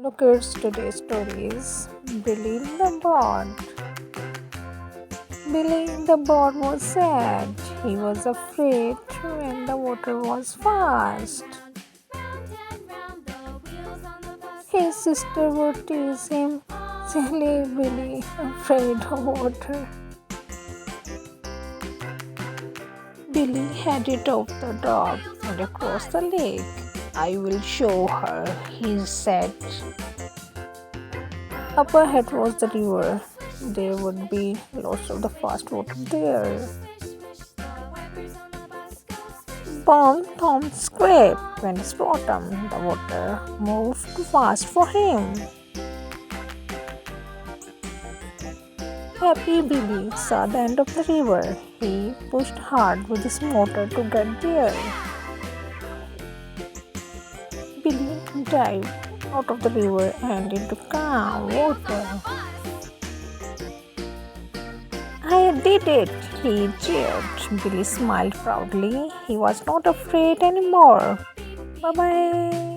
Look at today's stories. Billy the Bird. Billy the Bird was sad. He was afraid when the water was fast. His sister would tease him, silly Billy, afraid of water. Billy headed off the dock and across the lake. I will show her, he said. Up ahead was the river. There would be lots of the fast water there. Bomb Tom scraped when his bottom. The water moved too fast for him. Happy Billy saw the end of the river. He pushed hard with his motor to get there. Billy dived out of the river and into calm water. I did it, he cheered. Billy smiled proudly. He was not afraid anymore. Bye bye.